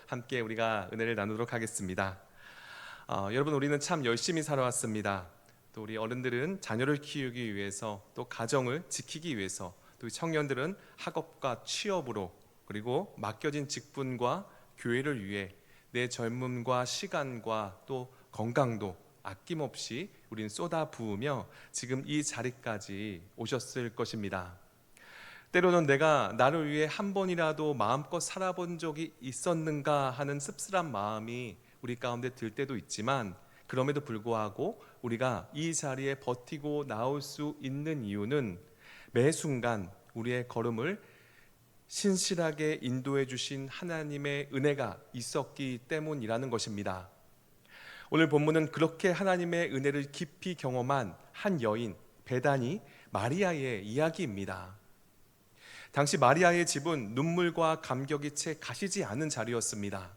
함께 우리가 은혜를 나누도록 하겠습니다. 여러분, 우리는 참 열심히 살아왔습니다. 또 우리 어른들은 자녀를 키우기 위해서, 또 가정을 지키기 위해서, 또 청년들은 학업과 취업으로, 그리고 맡겨진 직분과 교회를 위해 내 젊음과 시간과 또 건강도 아낌없이 우리는 쏟아 부으며 지금 이 자리까지 오셨을 것입니다. 때로는 내가 나를 위해 한 번이라도 마음껏 살아본 적이 있었는가 하는 씁쓸한 마음이 우리 가운데 들 때도 있지만, 그럼에도 불구하고 우리가 이 자리에 버티고 나올 수 있는 이유는 매 순간 우리의 걸음을 신실하게 인도해 주신 하나님의 은혜가 있었기 때문이라는 것입니다. 오늘 본문은 그렇게 하나님의 은혜를 깊이 경험한 한 여인 베다니 마리아의 이야기입니다. 당시 마리아의 집은 눈물과 감격이 채 가시지 않은 자리였습니다.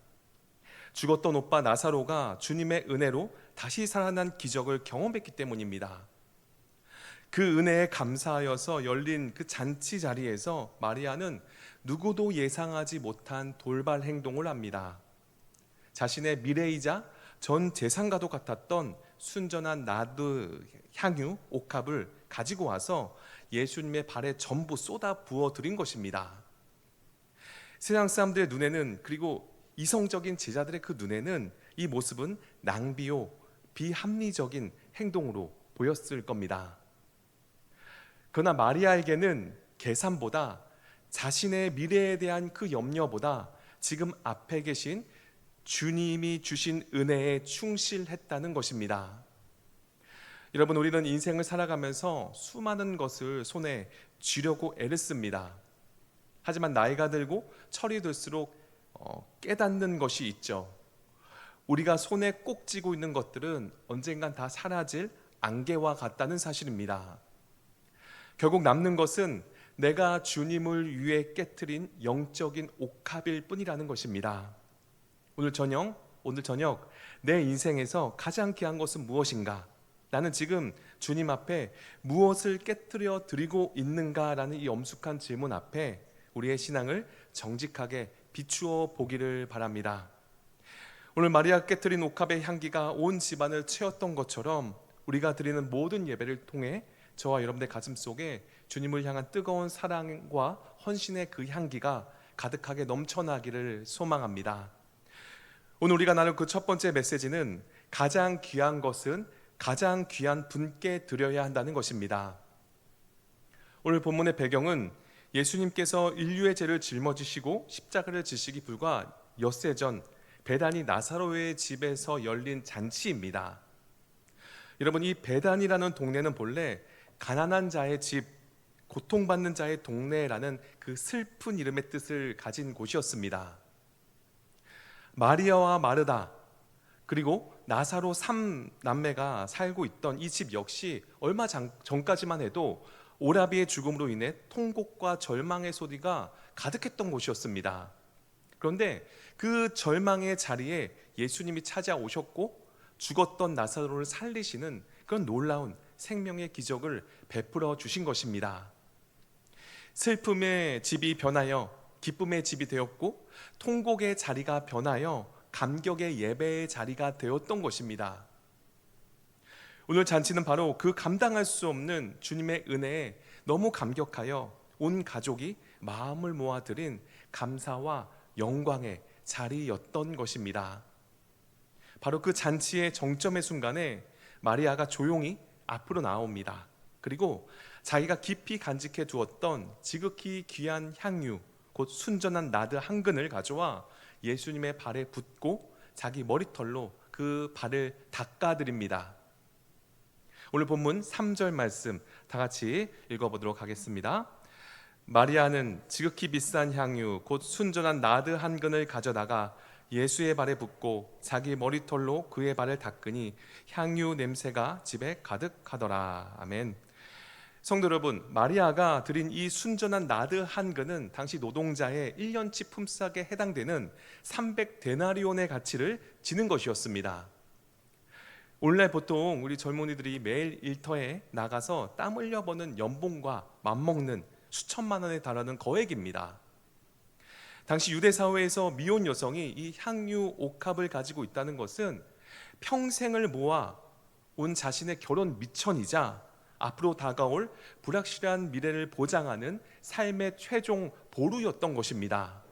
죽었던 오빠 나사로가 주님의 은혜로 다시 살아난 기적을 경험했기 때문입니다. 그 은혜에 감사하여서 열린 그 잔치 자리에서 마리아는 누구도 예상하지 못한 돌발 행동을 합니다. 자신의 미래이자 전 재산과도 같았던 순전한 나드 향유 옥합을 가지고 와서 예수님의 발에 전부 쏟아 부어 드린 것입니다. 세상 사람들의 눈에는, 그리고 이성적인 제자들의 그 눈에는 이 모습은 낭비요 비합리적인 행동으로 보였을 겁니다. 그러나 마리아에게는 계산보다, 자신의 미래에 대한 그 염려보다 지금 앞에 계신 주님이 주신 은혜에 충실했다는 것입니다. 여러분, 우리는 인생을 살아가면서 수많은 것을 손에 쥐려고 애를 씁니다. 하지만 나이가 들고 철이 들수록 깨닫는 것이 있죠. 우리가 손에 꼭 쥐고 있는 것들은 언젠간 다 사라질 안개와 같다는 사실입니다. 결국 남는 것은 내가 주님을 위해 깨트린 영적인 옥합일 뿐이라는 것입니다. 오늘 저녁 내 인생에서 가장 귀한 것은 무엇인가? 나는 지금 주님 앞에 무엇을 깨트려 드리고 있는가라는 이 엄숙한 질문 앞에 우리의 신앙을 정직하게 비추어 보기를 바랍니다. 오늘 마리아 깨트린 옥합의 향기가 온 집안을 채웠던 것처럼 우리가 드리는 모든 예배를 통해 저와 여러분의 가슴 속에 주님을 향한 뜨거운 사랑과 헌신의 그 향기가 가득하게 넘쳐나기를 소망합니다. 오늘 우리가 나눌 그 첫 번째 메시지는 가장 귀한 것은 가장 귀한 분께 드려야 한다는 것입니다. 오늘 본문의 배경은 예수님께서 인류의 죄를 짊어지시고 십자가를 지시기 불과 엿새 전 베다니 나사로의 집에서 열린 잔치입니다. 여러분, 이 베다니라는 동네는 본래 가난한 자의 집, 고통받는 자의 동네라는 그 슬픈 이름의 뜻을 가진 곳이었습니다. 마리아와 마르다, 그리고 나사로 3남매가 살고 있던 이 집 역시 얼마 전까지만 해도 오라비의 죽음으로 인해 통곡과 절망의 소리가 가득했던 곳이었습니다. 그런데 그 절망의 자리에 예수님이 찾아오셨고 죽었던 나사로를 살리시는 그런 놀라운 생명의 기적을 베풀어 주신 것입니다. 슬픔의 집이 변하여 기쁨의 집이 되었고, 통곡의 자리가 변하여 감격의 예배의 자리가 되었던 것입니다. 오늘 잔치는 바로 그 감당할 수 없는 주님의 은혜에 너무 감격하여 온 가족이 마음을 모아 드린 감사와 영광의 자리였던 것입니다. 바로 그 잔치의 정점의 순간에 마리아가 조용히 앞으로 나옵니다. 그리고 자기가 깊이 간직해 두었던 지극히 귀한 향유, 곧 순전한 나드 한 근을 가져와 예수님의 발에 붓고 자기 머리털로 그 발을 닦아드립니다. 오늘 본문 3절 말씀 다 같이 읽어보도록 하겠습니다. 마리아는 지극히 비싼 향유 곧 순전한 나드 한 근을 가져다가 예수의 발에 붓고 자기 머리털로 그의 발을 닦으니 향유 냄새가 집에 가득하더라. 아멘. 성도 여러분, 마리아가 드린 이 순전한 나드 한 근은 당시 노동자의 1년치 품삯에 해당되는 300데나리온의 가치를 지는 것이었습니다. 원래 보통 우리 젊은이들이 매일 일터에 나가서 땀 흘려 버는 연봉과 맞먹는 수천만 원에 달하는 거액입니다. 당시 유대 사회에서 미혼 여성이 이 향유 옥합을 가지고 있다는 것은 평생을 모아 온 자신의 결혼 미천이자 앞으로 다가올 불확실한 미래를 보장하는 삶의 최종 보루였던 것입니다.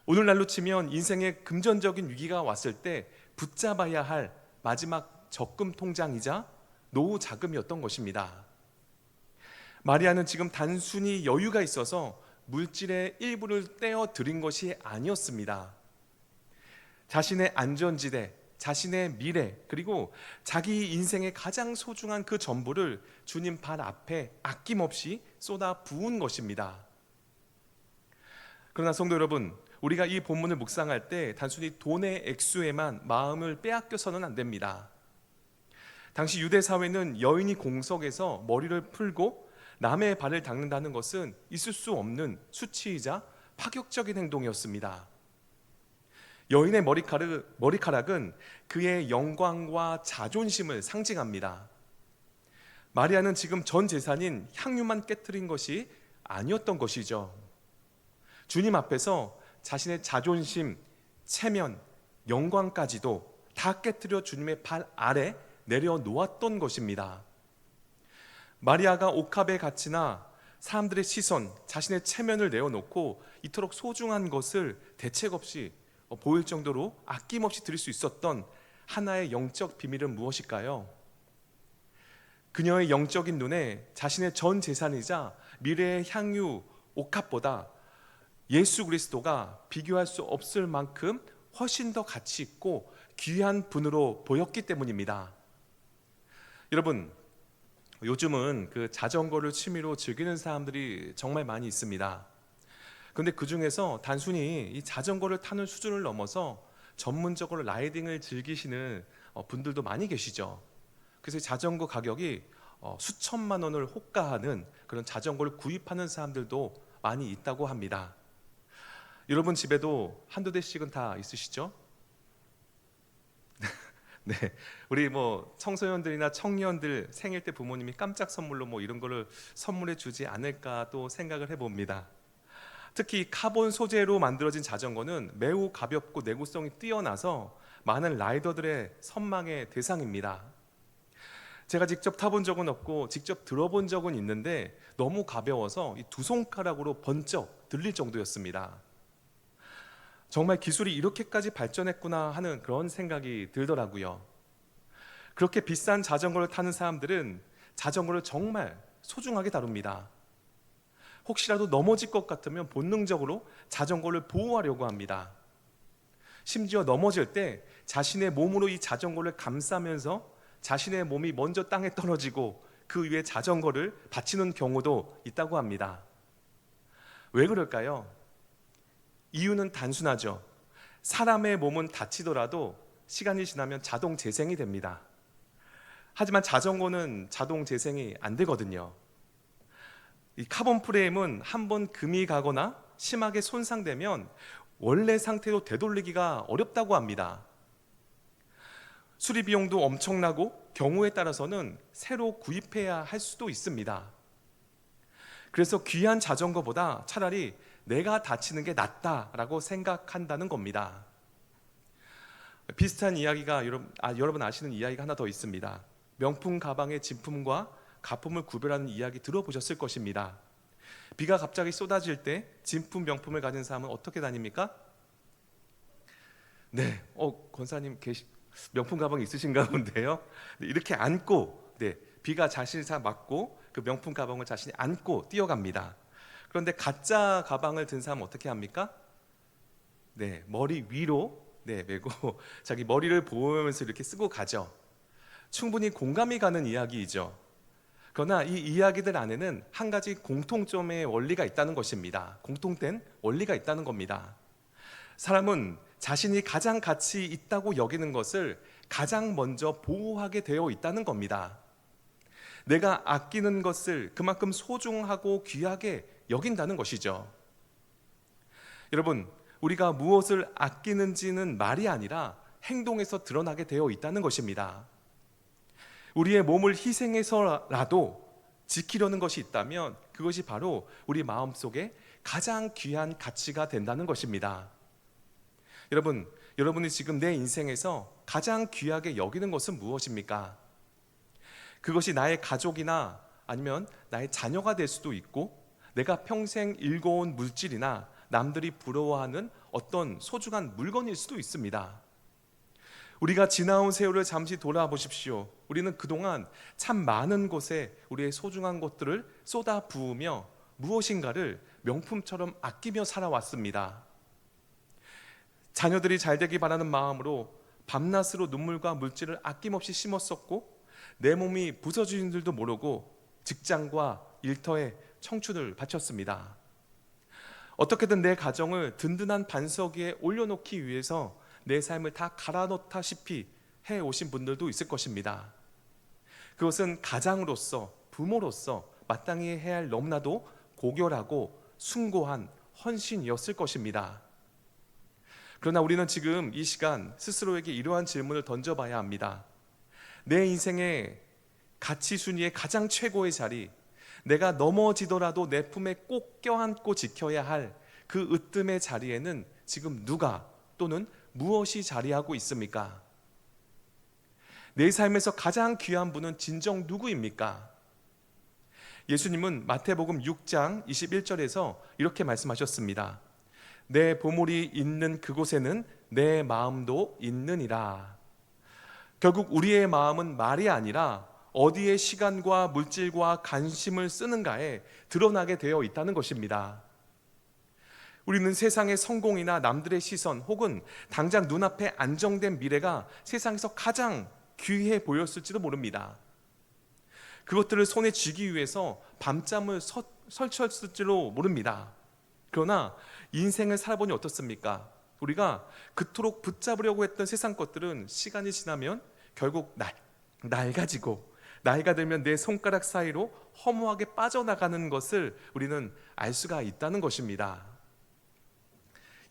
오늘날로 치면 인생의 금전적인 위기가 왔을 때 붙잡아야 할 마지막 적금 통장이자 노후 자금이었던 것입니다. 마리아는 지금 단순히 여유가 있어서 물질의 일부를 떼어 드린 것이 아니었습니다. 자신의 안전지대, 자신의 미래, 그리고 자기 인생의 가장 소중한 그 전부를 주님 발 앞에 아낌없이 쏟아 부은 것입니다. 그러나 성도 여러분, 우리가 이 본문을 묵상할 때 단순히 돈의 액수에만 마음을 빼앗겨서는 안 됩니다. 당시 유대 사회는 여인이 공석에서 머리를 풀고 남의 발을 닦는다는 것은 있을 수 없는 수치이자 파격적인 행동이었습니다. 여인의 머리카락은 그의 영광과 자존심을 상징합니다. 마리아는 지금 전 재산인 향유만 깨뜨린 것이 아니었던 것이죠. 주님 앞에서 자신의 자존심, 체면, 영광까지도 다 깨뜨려 주님의 발 아래 내려놓았던 것입니다. 마리아가 옥합에 갇히나 사람들의 시선, 자신의 체면을 내어놓고 이토록 소중한 것을 대책 없이 보일 정도로 아낌없이 드릴 수 있었던 하나의 영적 비밀은 무엇일까요? 그녀의 영적인 눈에 자신의 전 재산이자 미래의 향유 옥합보다 예수 그리스도가 비교할 수 없을 만큼 훨씬 더 가치 있고 귀한 분으로 보였기 때문입니다. 여러분, 요즘은 그 자전거를 취미로 즐기는 사람들이 정말 많이 있습니다. 그런데 그 중에서 단순히 이 자전거를 타는 수준을 넘어서 전문적으로 라이딩을 즐기시는 분들도 많이 계시죠. 그래서 자전거 가격이 수천만 원을 호가하는 그런 자전거를 구입하는 사람들도 많이 있다고 합니다. 여러분 집에도 한두 대씩은 다 있으시죠? 네, 우리 청소년들이나 청년들 생일 때 부모님이 깜짝 선물로 이런 거를 선물해 주지 않을까 또 생각을 해봅니다. 특히 카본 소재로 만들어진 자전거는 매우 가볍고 내구성이 뛰어나서 많은 라이더들의 선망의 대상입니다. 제가 직접 타본 적은 없고 직접 들어본 적은 있는데 너무 가벼워서 이 두 손가락으로 번쩍 들릴 정도였습니다. 정말 기술이 이렇게까지 발전했구나 하는 그런 생각이 들더라고요. 그렇게 비싼 자전거를 타는 사람들은 자전거를 정말 소중하게 다룹니다. 혹시라도 넘어질 것 같으면 본능적으로 자전거를 보호하려고 합니다. 심지어 넘어질 때 자신의 몸으로 이 자전거를 감싸면서 자신의 몸이 먼저 땅에 떨어지고 그 위에 자전거를 받치는 경우도 있다고 합니다. 왜 그럴까요? 이유는 단순하죠. 사람의 몸은 다치더라도 시간이 지나면 자동 재생이 됩니다. 하지만 자전거는 자동 재생이 안 되거든요. 이 카본 프레임은 한번 금이 가거나 심하게 손상되면 원래 상태로 되돌리기가 어렵다고 합니다. 수리 비용도 엄청나고 경우에 따라서는 새로 구입해야 할 수도 있습니다. 그래서 귀한 자전거보다 차라리 내가 다치는 게 낫다라고 생각한다는 겁니다. 비슷한 이야기가 여러분 아시는 이야기가 하나 더 있습니다. 명품 가방의 진품과 가품을 구별하는 이야기 들어보셨을 것입니다. 비가 갑자기 쏟아질 때 진품 명품을 가진 사람은 어떻게 다닙니까? 네, 권사님 명품 가방 있으신가 본데요. 이렇게 안고, 비가 자신이 다 맞고 그 명품 가방을 자신이 안고 뛰어갑니다. 그런데 가짜 가방을 든 사람은 어떻게 합니까? 머리 위로 메고 자기 머리를 보호하면서 이렇게 쓰고 가죠. 충분히 공감이 가는 이야기이죠. 그러나 이 이야기들 안에는 한 가지 공통점의 원리가 있다는 것입니다. 공통된 원리가 있다는 겁니다. 사람은 자신이 가장 가치 있다고 여기는 것을 가장 먼저 보호하게 되어 있다는 겁니다. 내가 아끼는 것을 그만큼 소중하고 귀하게 여긴다는 것이죠. 여러분, 우리가 무엇을 아끼는지는 말이 아니라 행동에서 드러나게 되어 있다는 것입니다. 우리의 몸을 희생해서라도 지키려는 것이 있다면 그것이 바로 우리 마음속에 가장 귀한 가치가 된다는 것입니다. 여러분이 지금 내 인생에서 가장 귀하게 여기는 것은 무엇입니까? 그것이 나의 가족이나 아니면 나의 자녀가 될 수도 있고, 내가 평생 일궈온 물질이나 남들이 부러워하는 어떤 소중한 물건일 수도 있습니다. 우리가 지나온 세월을 잠시 돌아보십시오. 우리는 그동안 참 많은 곳에 우리의 소중한 것들을 쏟아 부으며 무엇인가를 명품처럼 아끼며 살아왔습니다. 자녀들이 잘 되기 바라는 마음으로 밤낮으로 눈물과 물질을 아낌없이 심었었고, 내 몸이 부서지는 줄도 모르고 직장과 일터에 청춘을 바쳤습니다. 어떻게든 내 가정을 든든한 반석 위에 올려놓기 위해서 내 삶을 다 갈아넣다시피 해오신 분들도 있을 것입니다. 그것은 가장으로서, 부모로서 마땅히 해야 할 너무나도 고결하고 숭고한 헌신이었을 것입니다. 그러나 우리는 지금 이 시간 스스로에게 이러한 질문을 던져봐야 합니다. 내 인생의 가치 순위의 가장 최고의 자리, 내가 넘어지더라도 내 품에 꼭 껴안고 지켜야 할 그 으뜸의 자리에는 지금 누가 또는 무엇이 자리하고 있습니까? 내 삶에서 가장 귀한 분은 진정 누구입니까? 예수님은 마태복음 6장 21절에서 이렇게 말씀하셨습니다. 내 보물이 있는 그곳에는 내 마음도 있느니라. 결국 우리의 마음은 말이 아니라 어디에 시간과 물질과 관심을 쓰는가에 드러나게 되어 있다는 것입니다. 우리는 세상의 성공이나 남들의 시선 혹은 당장 눈앞에 안정된 미래가 세상에서 가장 귀해 보였을지도 모릅니다. 그것들을 손에 쥐기 위해서 밤잠을 설쳤을지도 모릅니다. 그러나 인생을 살아보니 어떻습니까? 우리가 그토록 붙잡으려고 했던 세상 것들은 시간이 지나면 결국 낡아지고, 나이가 들면 내 손가락 사이로 허무하게 빠져나가는 것을 우리는 알 수가 있다는 것입니다.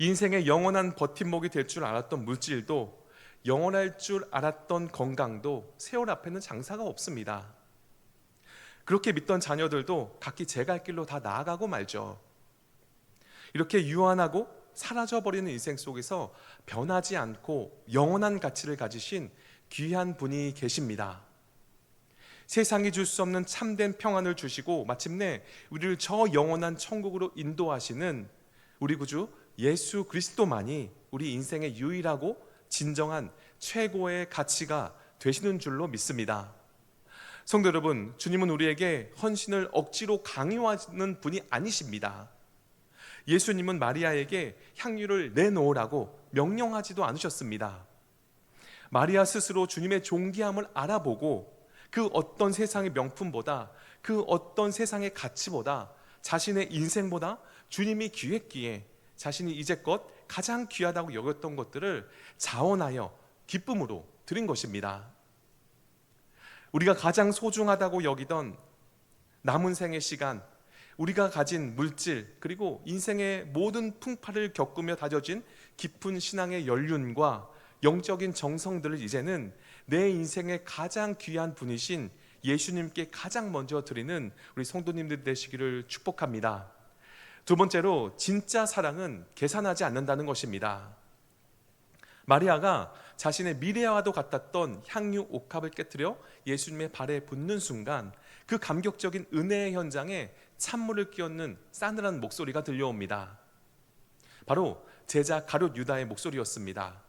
인생의 영원한 버팀목이 될 줄 알았던 물질도, 영원할 줄 알았던 건강도 세월 앞에는 장사가 없습니다. 그렇게 믿던 자녀들도 각기 제 갈 길로 다 나아가고 말죠. 이렇게 유한하고 사라져버리는 인생 속에서 변하지 않고 영원한 가치를 가지신 귀한 분이 계십니다. 세상이 줄 수 없는 참된 평안을 주시고 마침내 우리를 저 영원한 천국으로 인도하시는 우리 구주 예수 그리스도만이 우리 인생의 유일하고 진정한 최고의 가치가 되시는 줄로 믿습니다. 성도 여러분, 주님은 우리에게 헌신을 억지로 강요하는 분이 아니십니다. 예수님은 마리아에게 향유를 내놓으라고 명령하지도 않으셨습니다. 마리아 스스로 주님의 존귀함을 알아보고 그 어떤 세상의 명품보다, 그 어떤 세상의 가치보다, 자신의 인생보다 주님이 귀했기에 자신이 이제껏 가장 귀하다고 여겼던 것들을 자원하여 기쁨으로 드린 것입니다. 우리가 가장 소중하다고 여기던 남은 생의 시간, 우리가 가진 물질, 그리고 인생의 모든 풍파를 겪으며 다져진 깊은 신앙의 연륜과 영적인 정성들을 이제는 내 인생의 가장 귀한 분이신 예수님께 가장 먼저 드리는 우리 성도님들 되시기를 축복합니다. 두 번째로, 진짜 사랑은 계산하지 않는다는 것입니다. 마리아가 자신의 미래와도 같았던 향유 옥합을 깨뜨려 예수님의 발에 붓는 순간 그 감격적인 은혜의 현장에 찬물을 끼얹는 싸늘한 목소리가 들려옵니다. 바로 제자 가룟 유다의 목소리였습니다.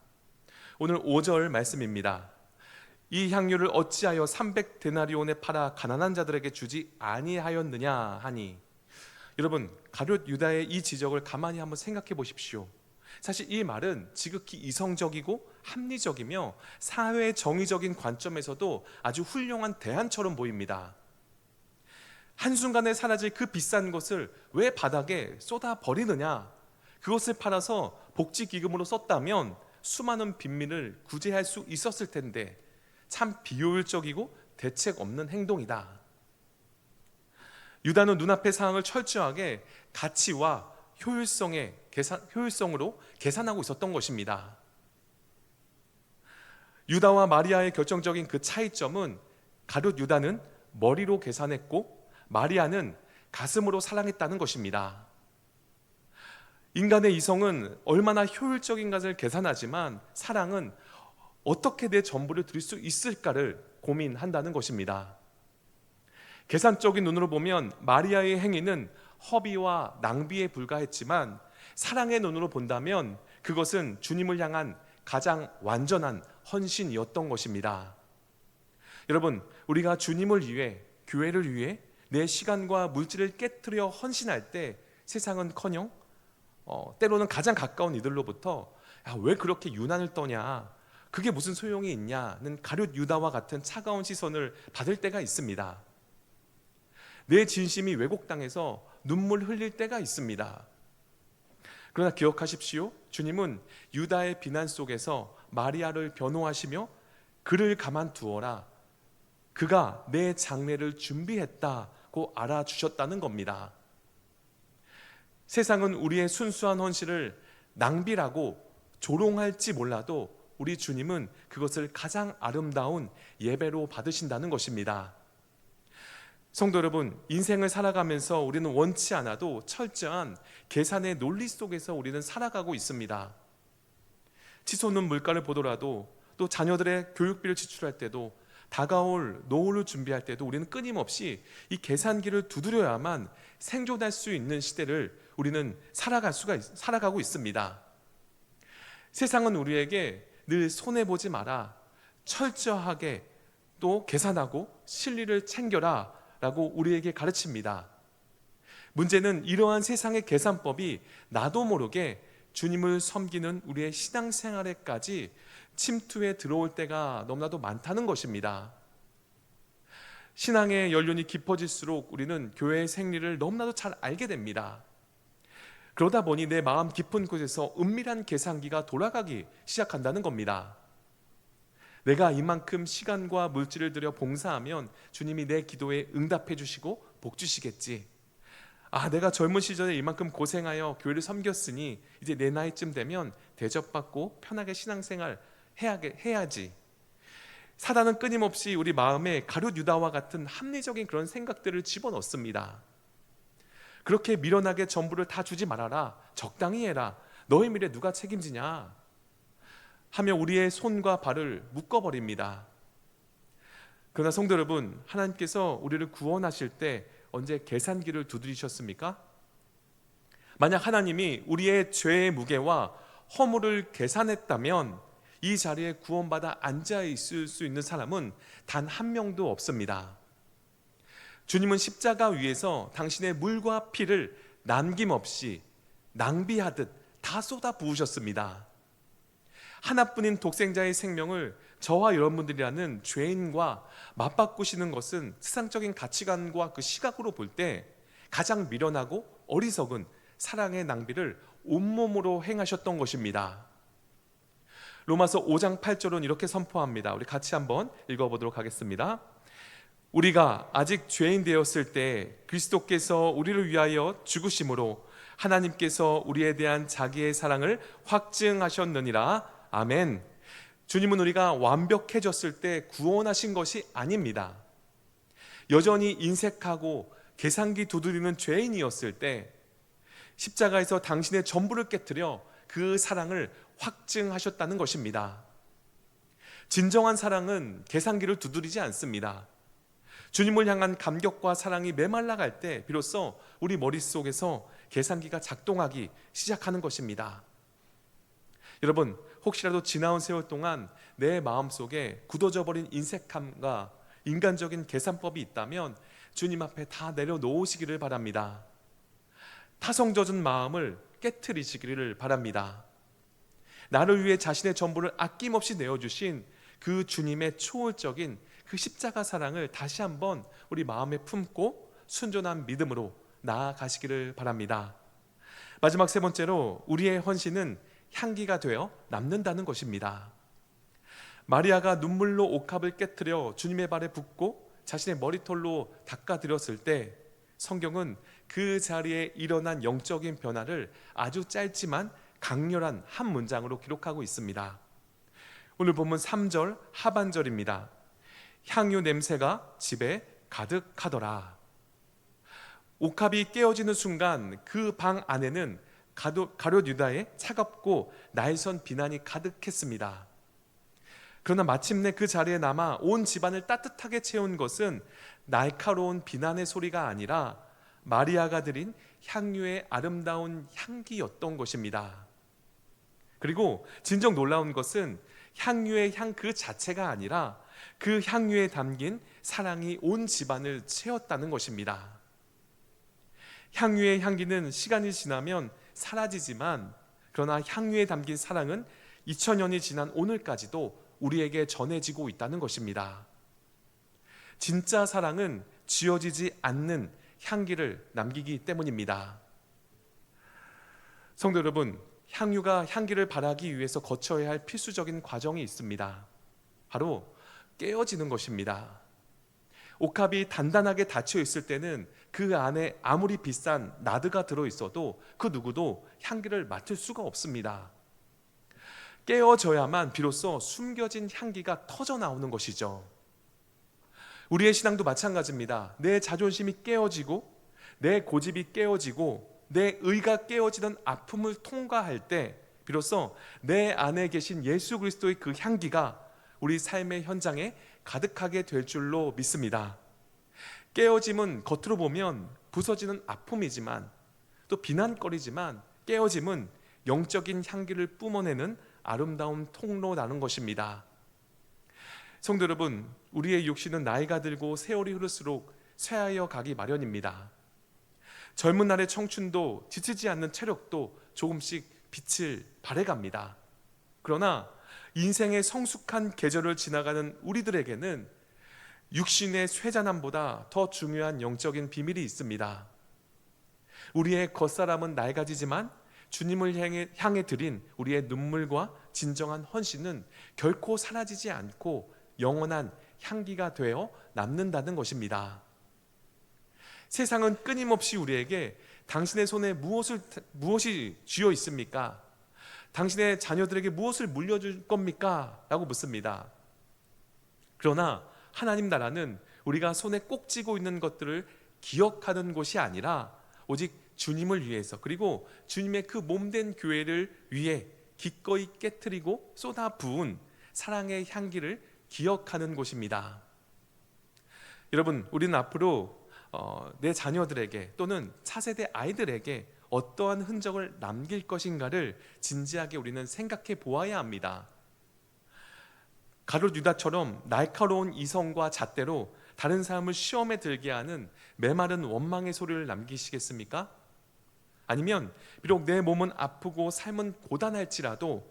오늘 5절 말씀입니다. 이 향유를 어찌하여 300데나리온에 팔아 가난한 자들에게 주지 아니하였느냐 하니. 여러분, 가룟 유다의 이 지적을 가만히 한번 생각해 보십시오. 사실 이 말은 지극히 이성적이고 합리적이며 사회 정의적인 관점에서도 아주 훌륭한 대안처럼 보입니다. 한순간에 사라질 그 비싼 것을 왜 바닥에 쏟아 버리느냐? 그것을 팔아서 복지기금으로 썼다면 수많은 빈민을 구제할 수 있었을 텐데 참 비효율적이고 대책 없는 행동이다. 유다는 눈앞의 상황을 철저하게 가치와 효율성으로 계산하고 있었던 것입니다. 유다와 마리아의 결정적인 그 차이점은 가룟 유다는 머리로 계산했고 마리아는 가슴으로 사랑했다는 것입니다. 인간의 이성은 얼마나 효율적인 것을 계산하지만 사랑은 어떻게 내 전부를 드릴 수 있을까를 고민한다는 것입니다. 계산적인 눈으로 보면 마리아의 행위는 허비와 낭비에 불과했지만 사랑의 눈으로 본다면 그것은 주님을 향한 가장 완전한 헌신이었던 것입니다. 여러분, 우리가 주님을 위해, 교회를 위해 내 시간과 물질을 깨트려 헌신할 때 세상은커녕 때로는 가장 가까운 이들로부터 왜 그렇게 유난을 떠냐, 그게 무슨 소용이 있냐는 가룟 유다와 같은 차가운 시선을 받을 때가 있습니다. 내 진심이 왜곡당해서 눈물 흘릴 때가 있습니다. 그러나 기억하십시오. 주님은 유다의 비난 속에서 마리아를 변호하시며 그를 가만두어라, 그가 내 장례를 준비했다고 알아주셨다는 겁니다. 세상은 우리의 순수한 헌신을 낭비라고 조롱할지 몰라도 우리 주님은 그것을 가장 아름다운 예배로 받으신다는 것입니다. 성도 여러분, 인생을 살아가면서 우리는 원치 않아도 철저한 계산의 논리 속에서 우리는 살아가고 있습니다. 치솟는 물가를 보더라도, 또 자녀들의 교육비를 지출할 때도, 다가올 노후를 준비할 때도 우리는 끊임없이 이 계산기를 두드려야만 생존할 수 있는 시대를 우리는 살아가고 있습니다. 세상은 우리에게 늘 손해보지 마라, 철저하게 또 계산하고 실리를 챙겨라 라고 우리에게 가르칩니다. 문제는 이러한 세상의 계산법이 나도 모르게 주님을 섬기는 우리의 신앙생활에까지 침투해 들어올 때가 너무나도 많다는 것입니다. 신앙의 연륜이 깊어질수록 우리는 교회의 생리를 너무나도 잘 알게 됩니다. 그러다 보니 내 마음 깊은 곳에서 은밀한 계산기가 돌아가기 시작한다는 겁니다. 내가 이만큼 시간과 물질을 들여 봉사하면 주님이 내 기도에 응답해 주시고 복 주시겠지. 내가 젊은 시절에 이만큼 고생하여 교회를 섬겼으니 이제 내 나이쯤 되면 대접받고 편하게 신앙생활 해야지. 사단은 끊임없이 우리 마음에 가룟 유다와 같은 합리적인 그런 생각들을 집어넣습니다. 그렇게 미련하게 전부를 다 주지 말아라, 적당히 해라, 너의 미래 누가 책임지냐 하며 우리의 손과 발을 묶어버립니다. 그러나 성도 여러분, 하나님께서 우리를 구원하실 때 언제 계산기를 두드리셨습니까? 만약 하나님이 우리의 죄의 무게와 허물을 계산했다면 이 자리에 구원받아 앉아 있을 수 있는 사람은 단 한 명도 없습니다. 주님은 십자가 위에서 당신의 물과 피를 남김없이 낭비하듯 다 쏟아 부으셨습니다. 하나뿐인 독생자의 생명을 저와 여러분들이라는 죄인과 맞바꾸시는 것은 세상적인 가치관과 그 시각으로 볼 때 가장 미련하고 어리석은 사랑의 낭비를 온몸으로 행하셨던 것입니다. 로마서 5장 8절은 이렇게 선포합니다. 우리 같이 한번 읽어보도록 하겠습니다. 우리가 아직 죄인 되었을 때 그리스도께서 우리를 위하여 죽으심으로 하나님께서 우리에 대한 자기의 사랑을 확증하셨느니라. 아멘. 주님은 우리가 완벽해졌을 때 구원하신 것이 아닙니다. 여전히 인색하고 계산기 두드리는 죄인이었을 때 십자가에서 당신의 전부를 깨뜨려 그 사랑을 확증하셨다는 것입니다. 진정한 사랑은 계산기를 두드리지 않습니다. 주님을 향한 감격과 사랑이 메말라갈 때 비로소 우리 머릿속에서 계산기가 작동하기 시작하는 것입니다. 여러분, 혹시라도 지나온 세월 동안 내 마음속에 굳어져 버린 인색함과 인간적인 계산법이 있다면 주님 앞에 다 내려놓으시기를 바랍니다. 타성젖은 마음을 깨트리시기를 바랍니다. 나를 위해 자신의 전부를 아낌없이 내어주신 그 주님의 초월적인 그 십자가 사랑을 다시 한번 우리 마음에 품고 순전한 믿음으로 나아가시기를 바랍니다. 마지막 세 번째로, 우리의 헌신은 향기가 되어 남는다는 것입니다. 마리아가 눈물로 옥합을 깨트려 주님의 발에 붓고 자신의 머리털로 닦아드렸을 때 성경은 그 자리에 일어난 영적인 변화를 아주 짧지만 강렬한 한 문장으로 기록하고 있습니다. 오늘 본문 3절 하반절입니다. 향유 냄새가 집에 가득하더라. 옥합이 깨어지는 순간 그 방 안에는 가룟 유다의 차갑고 날선 비난이 가득했습니다. 그러나 마침내 그 자리에 남아 온 집안을 따뜻하게 채운 것은 날카로운 비난의 소리가 아니라 마리아가 드린 향유의 아름다운 향기였던 것입니다. 그리고 진정 놀라운 것은 향유의 향 그 자체가 아니라 그 향유에 담긴 사랑이 온 집안을 채웠다는 것입니다. 향유의 향기는 시간이 지나면 사라지지만, 그러나 향유에 담긴 사랑은 2000년이 지난 오늘까지도 우리에게 전해지고 있다는 것입니다. 진짜 사랑은 지워지지 않는 향기를 남기기 때문입니다. 성도 여러분, 향유가 향기를 발하기 위해서 거쳐야 할 필수적인 과정이 있습니다. 바로 깨어지는 것입니다. 옥합이 단단하게 닫혀 있을 때는 그 안에 아무리 비싼 나드가 들어있어도 그 누구도 향기를 맡을 수가 없습니다. 깨어져야만 비로소 숨겨진 향기가 터져 나오는 것이죠. 우리의 신앙도 마찬가지입니다. 내 자존심이 깨어지고 내 고집이 깨어지고 내 의가 깨어지는 아픔을 통과할 때 비로소 내 안에 계신 예수 그리스도의 그 향기가 우리 삶의 현장에 가득하게 될 줄로 믿습니다. 깨어짐은 겉으로 보면 부서지는 아픔이지만, 또 비난거리지만, 깨어짐은 영적인 향기를 뿜어내는 아름다운 통로라는 것입니다. 성도 여러분, 우리의 육신은 나이가 들고 세월이 흐를수록 쇠하여 가기 마련입니다. 젊은 날의 청춘도 지치지 않는 체력도 조금씩 빛을 발해갑니다. 그러나 인생의 성숙한 계절을 지나가는 우리들에게는 육신의 쇠잔함보다 더 중요한 영적인 비밀이 있습니다. 우리의 겉사람은 낡아지지만 주님을 향해 드린 우리의 눈물과 진정한 헌신은 결코 사라지지 않고 영원한 향기가 되어 남는다는 것입니다. 세상은 끊임없이 우리에게 당신의 손에 무엇이 쥐어 있습니까? 당신의 자녀들에게 무엇을 물려줄 겁니까? 라고 묻습니다. 그러나 하나님 나라는 우리가 손에 꼭 쥐고 있는 것들을 기억하는 곳이 아니라 오직 주님을 위해서, 그리고 주님의 그 몸된 교회를 위해 기꺼이 깨트리고 쏟아 부은 사랑의 향기를 기억하는 곳입니다. 여러분, 우리는 앞으로 내 자녀들에게 또는 차세대 아이들에게 어떠한 흔적을 남길 것인가를 진지하게 우리는 생각해 보아야 합니다. 가룟 유다처럼 날카로운 이성과 잣대로 다른 사람을 시험에 들게 하는 메마른 원망의 소리를 남기시겠습니까? 아니면 비록 내 몸은 아프고 삶은 고단할지라도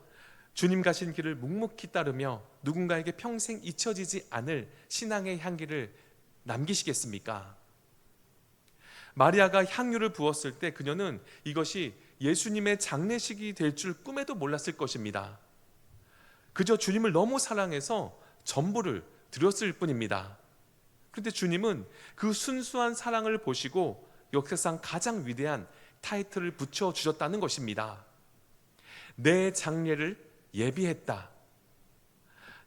주님 가신 길을 묵묵히 따르며 누군가에게 평생 잊혀지지 않을 신앙의 향기를 남기시겠습니까? 마리아가 향유를 부었을 때 그녀는 이것이 예수님의 장례식이 될 줄 꿈에도 몰랐을 것입니다. 그저 주님을 너무 사랑해서 전부를 드렸을 뿐입니다. 그런데 주님은 그 순수한 사랑을 보시고 역사상 가장 위대한 타이틀을 붙여주셨다는 것입니다. 내 장례를 예비했다.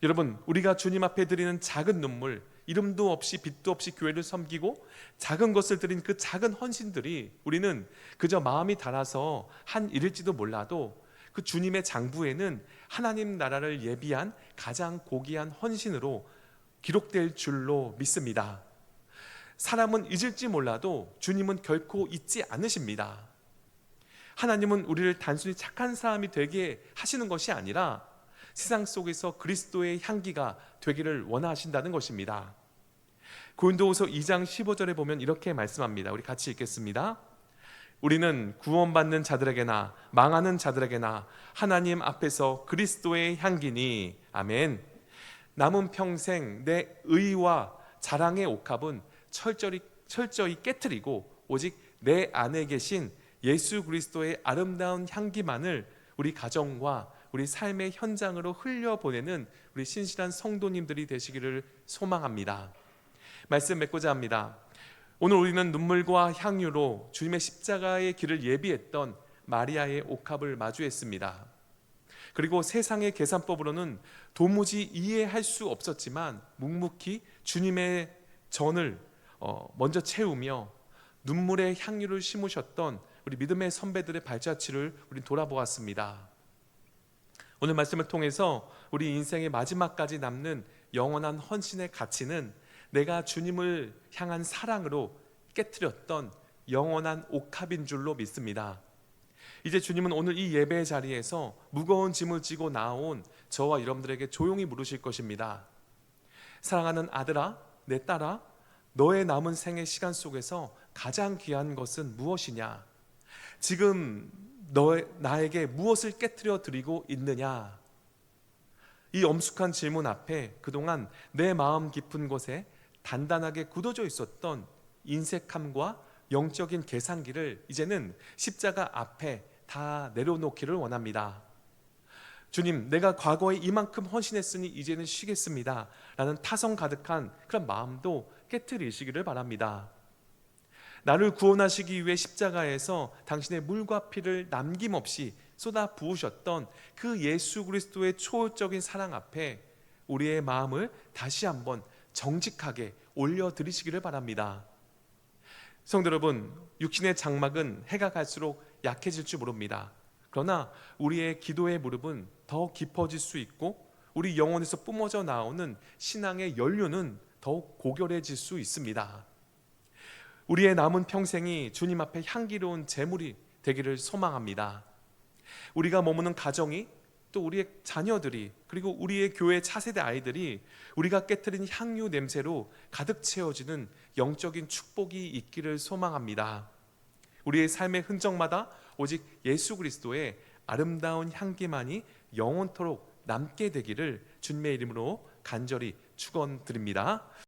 여러분, 우리가 주님 앞에 드리는 작은 눈물, 이름도 없이 빛도 없이 교회를 섬기고 작은 것을 드린 그 작은 헌신들이 우리는 그저 마음이 달아서 한 일일지도 몰라도 그 주님의 장부에는 하나님 나라를 예비한 가장 고귀한 헌신으로 기록될 줄로 믿습니다. 사람은 잊을지 몰라도 주님은 결코 잊지 않으십니다. 하나님은 우리를 단순히 착한 사람이 되게 하시는 것이 아니라 세상 속에서 그리스도의 향기가 되기를 원하신다는 것입니다. 고린도후서 2장 15절에 보면 이렇게 말씀합니다. 우리 같이 읽겠습니다. 우리는 구원받는 자들에게나 망하는 자들에게나 하나님 앞에서 그리스도의 향기니. 아멘. 남은 평생 내 의와 자랑의 옥합은 철저히 깨트리고 오직 내 안에 계신 예수 그리스도의 아름다운 향기만을 우리 가정과 우리 삶의 현장으로 흘려보내는 우리 신실한 성도님들이 되시기를 소망합니다. 말씀 맺고자 합니다. 오늘 우리는 눈물과 향유로 주님의 십자가의 길을 예비했던 마리아의 옥합을 마주했습니다. 그리고 세상의 계산법으로는 도무지 이해할 수 없었지만 묵묵히 주님의 전을 먼저 채우며 눈물의 향유를 심으셨던 우리 믿음의 선배들의 발자취를 우리 돌아보았습니다. 오늘 말씀을 통해서 우리 인생의 마지막까지 남는 영원한 헌신의 가치는 내가 주님을 향한 사랑으로 깨트렸던 영원한 옥합인 줄로 믿습니다. 이제 주님은 오늘 이 예배의 자리에서 무거운 짐을 지고 나온 저와 여러분들에게 조용히 물으실 것입니다. 사랑하는 아들아, 내 딸아, 너의 남은 생의 시간 속에서 가장 귀한 것은 무엇이냐? 지금 나에게 무엇을 깨트려 드리고 있느냐? 이 엄숙한 질문 앞에 그동안 내 마음 깊은 곳에 단단하게 굳어져 있었던 인색함과 영적인 계산기를 이제는 십자가 앞에 다 내려놓기를 원합니다. 주님, 내가 과거에 이만큼 헌신했으니 이제는 쉬겠습니다 라는 타성 가득한 그런 마음도 깨트리시기를 바랍니다. 나를 구원하시기 위해 십자가에서 당신의 물과 피를 남김없이 쏟아 부으셨던 그 예수 그리스도의 초월적인 사랑 앞에 우리의 마음을 다시 한번 정직하게 올려드리시기를 바랍니다. 성도 여러분, 육신의 장막은 해가 갈수록 약해질 줄 모릅니다. 그러나 우리의 기도의 무릎은 더 깊어질 수 있고 우리 영혼에서 뿜어져 나오는 신앙의 연료는 더욱 고결해질 수 있습니다. 우리의 남은 평생이 주님 앞에 향기로운 제물이 되기를 소망합니다. 우리가 머무는 가정이, 또 우리의 자녀들이, 그리고 우리의 교회 차세대 아이들이 우리가 깨트린 향유 냄새로 가득 채워지는 영적인 축복이 있기를 소망합니다. 우리의 삶의 흔적마다 오직 예수 그리스도의 아름다운 향기만이 영원토록 남게 되기를 주님의 이름으로 간절히 축원드립니다.